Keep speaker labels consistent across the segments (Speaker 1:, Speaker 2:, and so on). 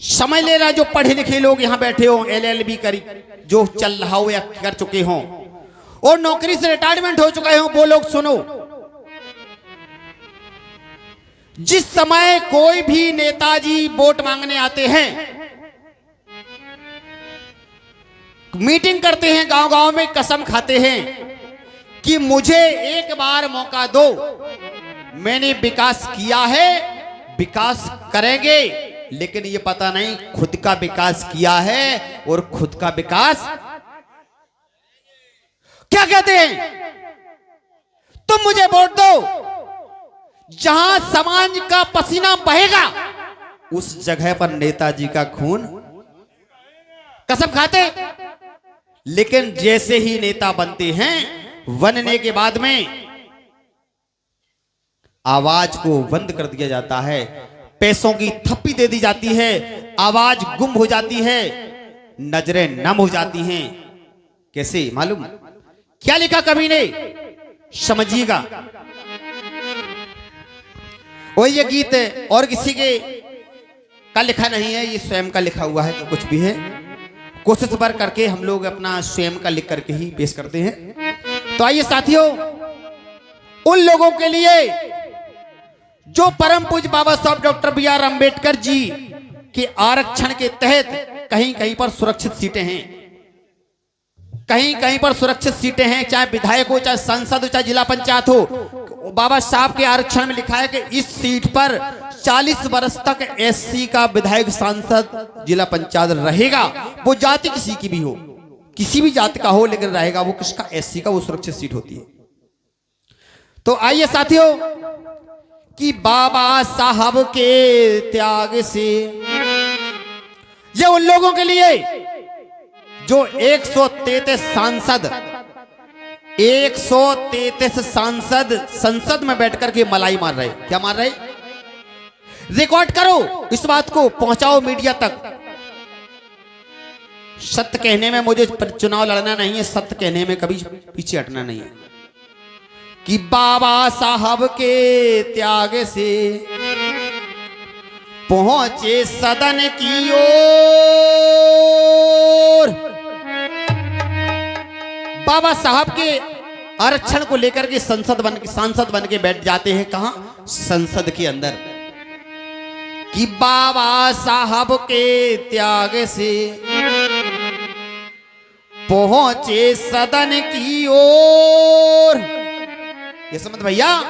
Speaker 1: समझ ले रहा जो पढ़े लिखे लोग यहां बैठे हो, LLB करी जो चल रहा हो या कर चुके हो और नौकरी से रिटायरमेंट हो चुके हो, वो लोग सुनो। जिस समय कोई भी नेताजी वोट मांगने आते हैं, मीटिंग करते हैं, गांव गांव में कसम खाते हैं कि मुझे एक बार मौका दो, मैंने विकास किया है, विकास करेंगे। लेकिन ये पता नहीं खुद का विकास किया है और खुद का विकास क्या कहते हैं, तुम मुझे वोट दो, जहां समाज का पसीना बहेगा उस जगह पर नेताजी का खून, कसम खाते। लेकिन जैसे ही नेता बनते हैं, बनने के बाद में आवाज को बंद कर दिया जाता है, पैसों की थप्पी दे दी जाती है, आवाज गुम हो जाती है, नजरें नम हो जाती हैं। कैसे मालूम? क्या लिखा कवि ने, समझिएगा। और ये गीत और किसी के का लिखा नहीं है, ये स्वयं का लिखा हुआ है। जो कुछ भी है कोशिश भर करके हम लोग अपना स्वयं का लिख करके ही पेश करते हैं। तो आइए साथियों, उन लोगों के लिए जो परम पूज्य बाबा साहब डॉक्टर BR अम्बेडकर जी के आरक्षण के तहत कहीं कहीं पर सुरक्षित सीटें हैं, कहीं कहीं पर सुरक्षित सीटें हैं, चाहे विधायक हो, चाहे सांसद हो, चाहे जिला पंचायत हो। बाबा साहब के आरक्षण में लिखा है कि इस सीट पर 40 वर्ष तक SC का विधायक, सांसद, जिला पंचायत रहेगा। वो जाति किसी की भी हो, किसी भी जाति का हो, लेकिन रहेगा वो किसका, SC का, वो सुरक्षित सीट होती है। तो आइए साथियों, कि बाबा साहब के त्याग से ये उन लोगों के लिए जो 133 सांसद, 133 सांसद संसद में बैठकर के मलाई मार रहे। क्या मार रहे? रिकॉर्ड करो, इस बात को पहुंचाओ मीडिया तक। सत्य कहने में मुझे चुनाव लड़ना नहीं है, सत्य कहने में कभी पीछे हटना नहीं है। कि बाबा साहब के त्याग से पहुंचे सदन की ओर। बाबा साहब के आरक्षण को लेकर के सांसद बन के बैठ जाते हैं। कहां? संसद के अंदर। कि बाबा साहब के त्याग से पहुंचे सदन की ओर। ये समझ भैया,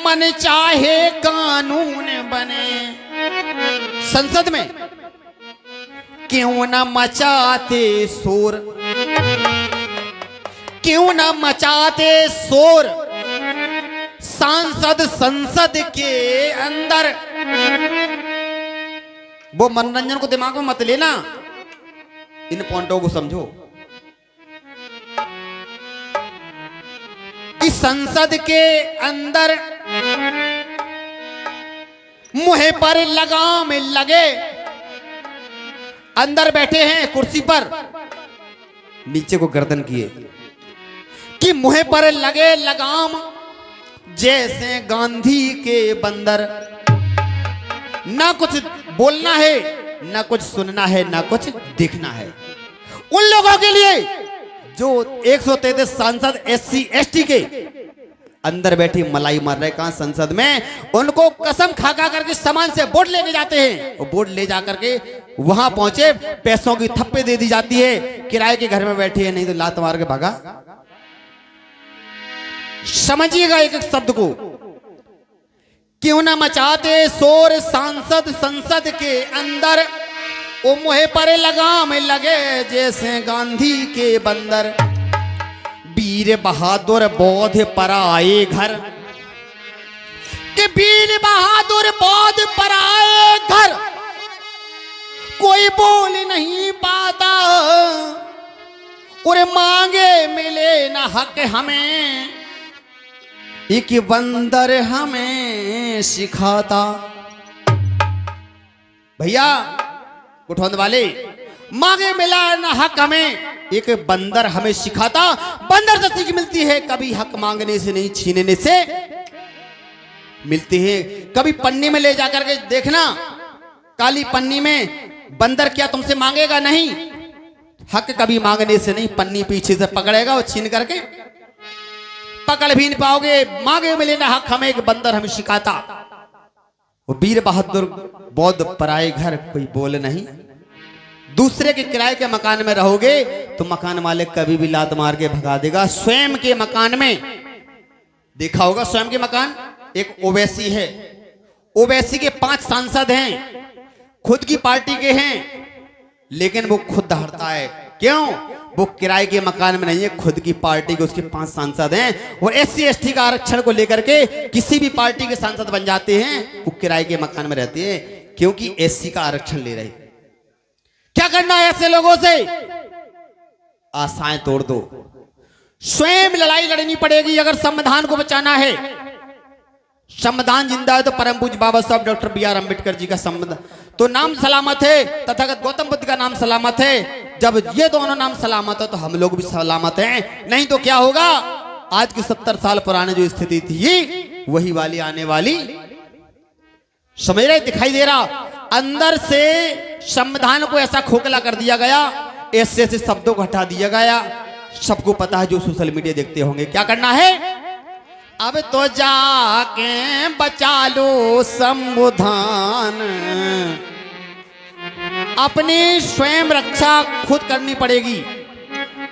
Speaker 1: मन चाहे कानून बने संसद में, क्यों ना मचाते शोर, क्यों ना मचाते शोर सांसद संसद के अंदर। वो मनोरंजन को दिमाग में मत लेना, इन पॉइंटों को समझो। कि संसद के अंदर मुंह पर लगाम लगे, अंदर बैठे हैं कुर्सी पर, नीचे को गर्दन किए। कि मुंह पर लगे लगाम जैसे गांधी के बंदर। ना कुछ बोलना है, ना कुछ सुनना है, ना कुछ दिखना है। उन लोगों के लिए जो 133 सांसद SC ST के अंदर बैठी मलाई मार रहे, कहां? संसद में। उनको कसम खा खा करके सामान से वोट लेके जाते हैं, और वोट ले जा करके वहां पहुंचे, पैसों की थप्पे दे दी जाती है, किराए के घर में बैठे हैं, नहीं तो लात मार के भागा। समझिएगा एक एक शब्द को। क्यों ना मचाते शोर सांसद संसद के अंदर, वो मुहे पर लगाम लगे जैसे गांधी के बंदर। वीर बहादुर बौद्ध पराए घर, कि वीर बहादुर बौद्ध पराए घर, कोई बोल नहीं पाता और मांगे मिले न हक हमें, एक बंदर हमें सिखाता। भैया कुठौंद वाले, मांगे मिला न हक हमें, एक बंदर हमें सिखाता। बंदर तो सीख मिलती है, कभी हक मांगने से नहीं, छीनने से मिलती है। कभी पन्नी में ले जाकर के देखना, काली पन्नी में बंदर क्या तुमसे मांगेगा नहीं? हक कभी मांगने से नहीं, पन्नी पीछे से पकड़ेगा और छीन करके पकड़ भी नहीं पाओगे। मांगे मिले ना हक हमें, एक बंदर हमें शिकाता। वो वीर बहादुर बौद्ध पराए घर कोई बोल नहीं। दूसरे के किराए के मकान में रहोगे तो मकान मालिक कभी भी लात मार के भगा देगा। स्वयं के मकान में देखा होगा, स्वयं के मकान, एक ओवैसी है, ओवैसी के 5 सांसद हैं, खुद की पार्टी के हैं, लेकिन वो खुद हरता है। क्यों? वो किराए के मकान में नहीं है, खुद की पार्टी के उसके 5 सांसद हैं। और SC ST का आरक्षण को लेकर के किसी भी पार्टी के सांसद बन जाते हैं, वो किराए के मकान में रहते हैं क्योंकि SC का आरक्षण ले रहे। क्या करना है ऐसे लोगों से? आशाएं तोड़ दो। स्वयं लड़ाई लड़नी पड़ेगी अगर संविधान को बचाना है। संविधान जिंदा है तो परम पूज्य बाबा साहब डॉक्टर BR अम्बेडकर जी का संविधान तो नाम सलामत है, तथागत गौतम बुद्ध का नाम सलामत है। जब ये दोनों नाम सलामत है तो हम लोग भी सलामत हैं। नहीं तो क्या होगा? आज की 70 साल पुराने जो स्थिति थी वही वाली आने वाली। समझ रहे? दिखाई दे रहा? अंदर से संविधान को ऐसा खोखला कर दिया गया, ऐसे शब्दों को हटा दिया गया। सबको पता है जो सोशल मीडिया देखते होंगे। क्या करना है? अब तो जाके बचा लो संविधान, अपनी स्वयं रक्षा खुद करनी पड़ेगी।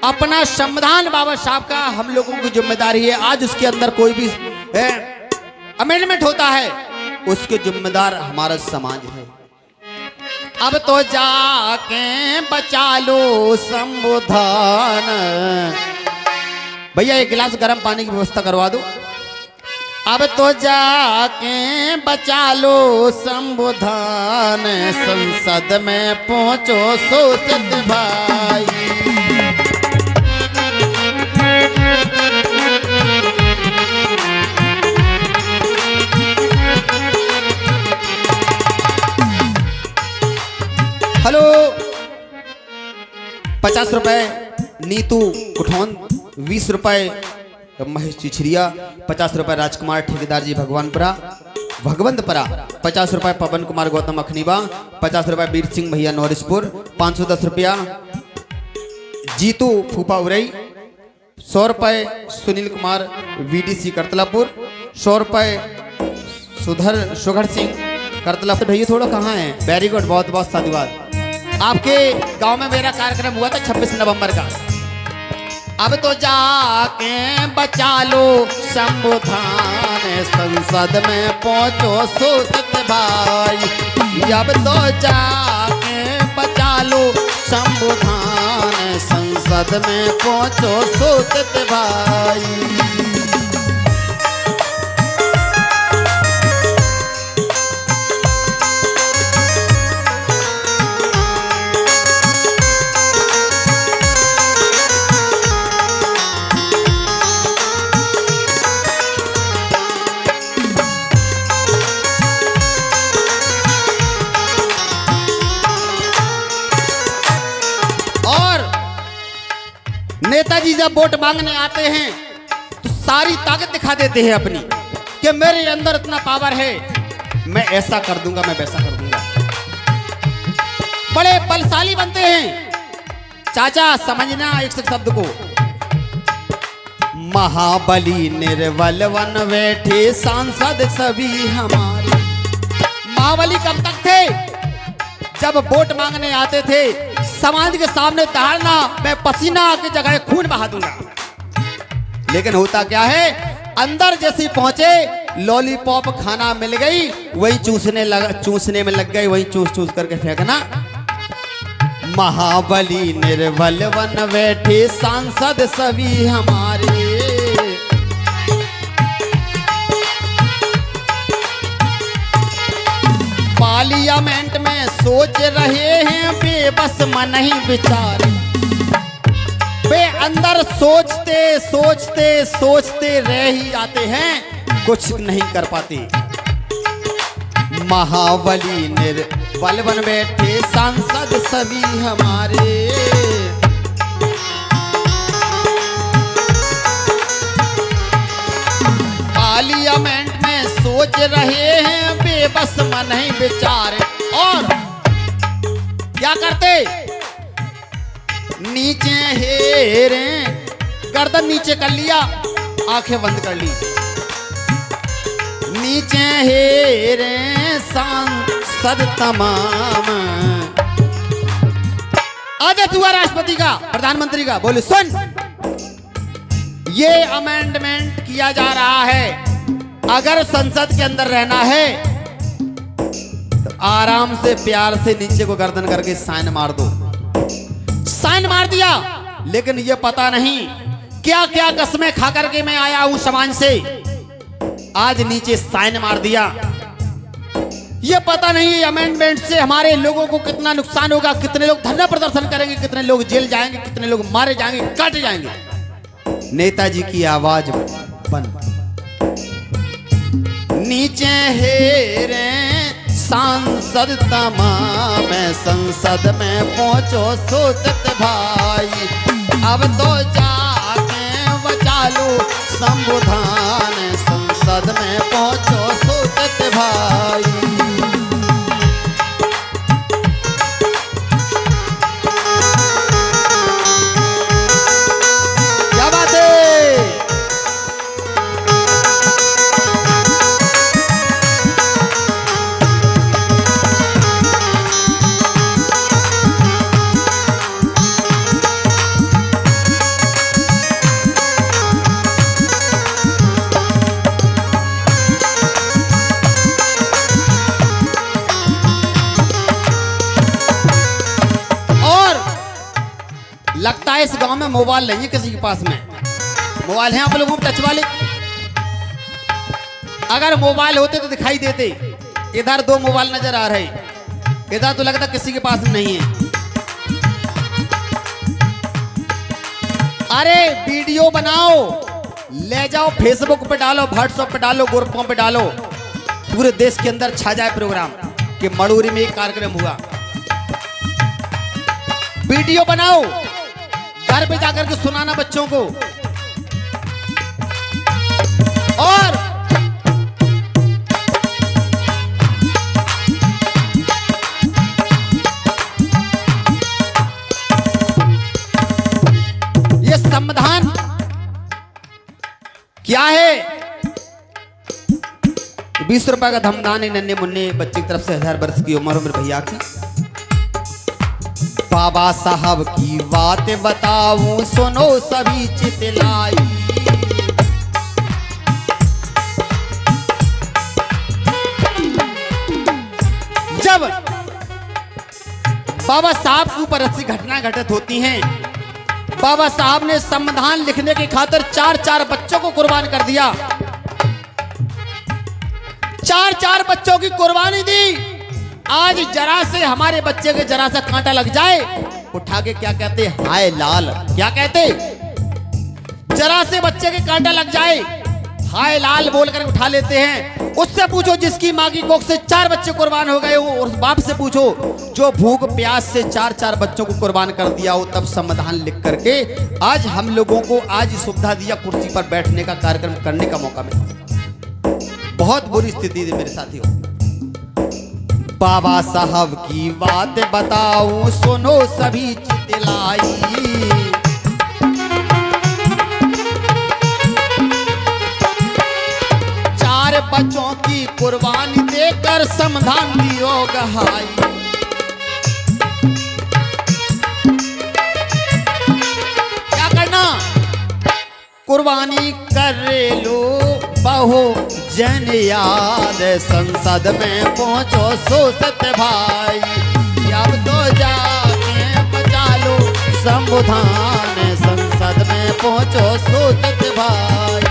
Speaker 1: अपना संविधान बाबा साहब का हम लोगों की जिम्मेदारी है। आज उसके अंदर कोई भी अमेंडमेंट होता है, उसके जिम्मेदार हमारा समाज है। अब तो जाके बचा लो संविधान। भैया एक गिलास गर्म पानी की व्यवस्था करवा दो। अब तो जाके बचा लो संविधान, संसद में पहुंचो शोषित भाई। हेलो 50 रुपए नीतू कुठौन, 20 रुपए महेश चिछरिया, 50 रुपए राजकुमार ठेकेदार जी भगवंतपुरा, 50 रुपए पवन कुमार गौतम अखनीबा, 50 रुपए वीर सिंह भैया नौरिशपुर, 510 रुपया जीतू फूफा उरई, 100 रुपए सुनील कुमार VDC करतलापुर, 100 रुपए सुघड़ सिंह करतलापुर। भैया थोड़ा कहाँ है? वेरी गुड, बहुत बहुत साधुवाद। आपके गांव में मेरा कार्यक्रम हुआ था 26 नवंबर का। अब तो जाके बचा लो संविधान, संसद में पहुंचो शोषित भाई। अब तो जाके बचा लो संविधान, संसद में पहुंचो शोषित भाई। नेताजी जब वोट मांगने आते हैं तो सारी ताकत दिखा देते हैं अपनी कि मेरे अंदर इतना पावर है, मैं ऐसा कर दूंगा, मैं वैसा कर दूंगा। बड़े बलशाली बनते हैं। चाचा समझना एक शब्द को, महाबली निर्बल वन बैठे सांसद सभी हमारे। महाबली कब तक थे? जब वोट मांगने आते थे, समाज के सामने धारणा मैं पसीना की जगह खून बहा दूंगा। लेकिन होता क्या है? अंदर जैसे पहुंचे लॉलीपॉप खाना मिल गई, वही चूसने में लग गई, वही चूस करके फेंकना। महाबली निर्बल वन बैठे सांसद सभी हमारे। पार्लियामेंट में सोच रहे हैं बेबस मन ही विचार। वे अंदर सोचते सोचते सोचते रह ही जाते हैं, कुछ नहीं कर पाते। महाबली निर्बल वन बैठे सांसद सभी हमारे। पार्लियामेंट में सोच रहे हैं बेबस मन ही विचार। और क्या करते, नीचे हेरे, गर्दन नीचे कर लिया, आंखें बंद कर ली, नीचे हेरे सांसद तमाम। आदेश हुआ राष्ट्रपति का, प्रधानमंत्री का, बोले सुन, ये अमेंडमेंट किया जा रहा है, अगर संसद के अंदर रहना है तो आराम से प्यार से नीचे को गर्दन करके साइन मार दो। साइन मार दिया, लेकिन ये पता नहीं क्या क्या कसमें खा करके मैं आया हूं समाज से, आज नीचे साइन मार दिया। ये पता नहीं अमेंडमेंट से हमारे लोगों को कितना नुकसान होगा, कितने लोग धरना प्रदर्शन करेंगे, कितने लोग जेल जाएंगे, कितने लोग मारे जाएंगे, काटे जाएंगे। नेताजी की आवाज बंद। नीचे हेरे सांसद तमाम, संसद में पहुंचो सोचत भाई, अब तो जाके बचा लो संविधान, संसद में पहुंचो सोचत भाई। क्या बात है। लगता है इस गांव में मोबाइल नहीं है किसी के पास में। मोबाइल है आप लोगों को टच वाले? अगर मोबाइल होते तो दिखाई देते। इधर 2 मोबाइल नजर आ रहे, इधर तो लगता किसी के पास नहीं है। अरे वीडियो बनाओ, ले जाओ फेसबुक पे डालो, व्हाट्सएप पे डालो, ग्रुपों पे डालो, पूरे देश के अंदर छा जाए प्रोग्राम कि मड़ूरी में एक कार्यक्रम हुआ। वीडियो बनाओ, घर पे जाकर के सुनाना बच्चों को। और ये संविधान क्या है? 20 रुपए का धमदान नन्हे मुन्ने बच्चे की तरफ से 1000 वर्ष की उम्र भैया की। बाबा साहब की बात बताऊं सुनो सभी चितलाई, जब बाबा साहब के ऊपर ऐसी घटना घटित होती हैं, बाबा साहब ने संविधान लिखने की खातिर 4-4 बच्चों को कुर्बान कर दिया। 4-4 बच्चों की कुर्बानी दी। आज जरा से हमारे बच्चे के जरा सा कांटा लग जाए, उठा के क्या कहते, हाय लाल। क्या कहते? जरा से बच्चे के कांटा लग जाए, हाय लाल बोलकर उठा लेते हैं। उससे पूछो जिसकी माँ की कोख से 4 बच्चे कुर्बान हो गए हो, और उस बाप से पूछो जो भूख प्यास से 4-4 बच्चों को कुर्बान कर दिया हो, तब संविधान लिख करके आज हम लोगों को आज सुविधा दिया, कुर्सी पर बैठने का कार्यक्रम करने का मौका मिला। बहुत बुरी स्थिति थी मेरे साथियों। बाबा साहब की बात बताऊं सुनो सभी चितलाई, 4 बच्चों की कुर्बानी देकर संविधान दियो गहाई। क्या करना? कुर्बानी कर लो बहु जन याद, संसद में पहुंचो सोचत भाई, अब तो जाके बचा लो संविधान, संसद में पहुंचो सोचत भाई।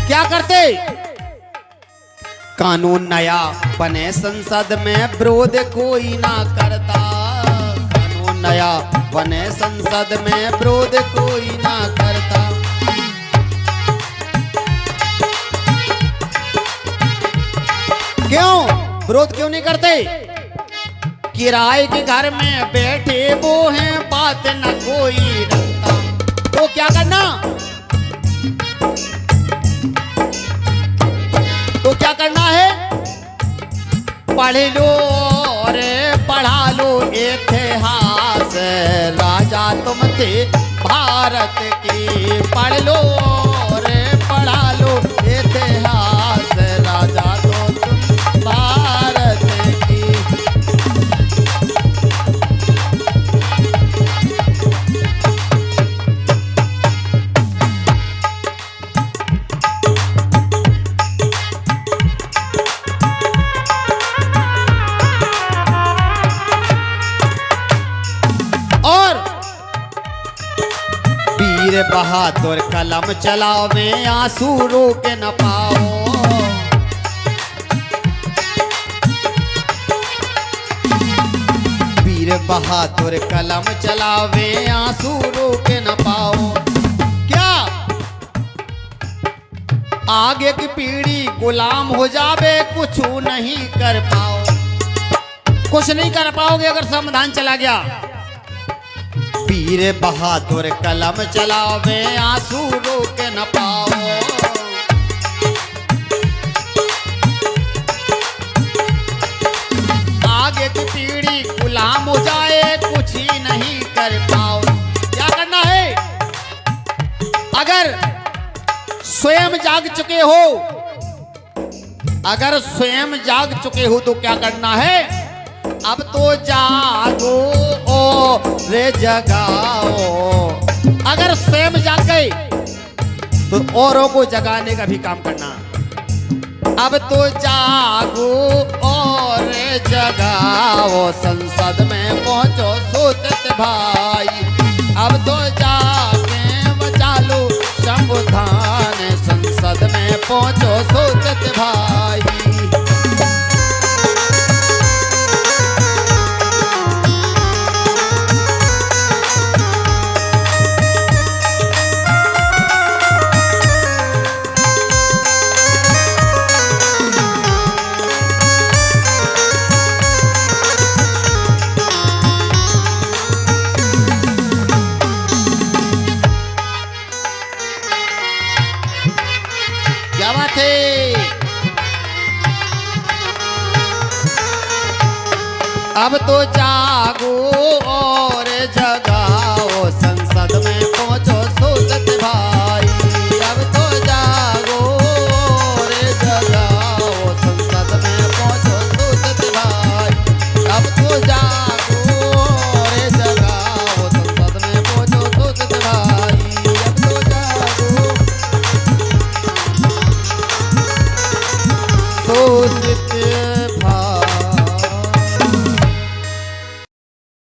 Speaker 1: क्या करते? कानून नया बने संसद में विरोध कोई ना करता, कानून नया बने संसद में विरोध कोई ना करता। क्यों विरोध क्यों नहीं करते? किराए के घर में बैठे वो हैं, बात न कोई रखता। तो क्या करना, तो क्या करना है, पढ़ लो रे पढ़ा लो इतिहास, राजा तुम थे भारत की। पढ़ लो रे पढ़ा लो इतिहास, राजा तो तुम भारत की। वीर बहादुर कलम चलावे, आंसू रोक न पाओ। वीर बहादुर कलम चलावे, आंसू रोक न पाओ। क्या आगे की पीढ़ी गुलाम हो जावे, कुछ नहीं कर पाओ। कुछ नहीं कर पाओगे अगर संविधान चला गया। वीर बहादुर कलम चलावे, आंसू रोक न पाओ। आगे की पीढ़ी गुलाम हो जाए, कुछ ही नहीं कर पाओ। क्या करना है, अगर स्वयं जाग चुके हो, अगर स्वयं जाग चुके हो तो क्या करना है, अब तो जागो रे जगाओ। अगर स्वयं जाग गए तो औरों को जगाने का भी काम करना। अब तो जागो और जगाओ, संसद में पहुंचो सोचत भाई। अब तो जाके बचा लो संविधान, संसद में पहुंचो सोचत भाई। क्या बात है, अब तो जागो और जगाओ, संसद में पहुंचो सोचत भाई। अब तो जागो और जगाओ, संसद में पहुंचो सोचत भाई। अब तो जागो और जगाओ, संसद में पहुंचो सोचत भाई। अब तो जागो सोचत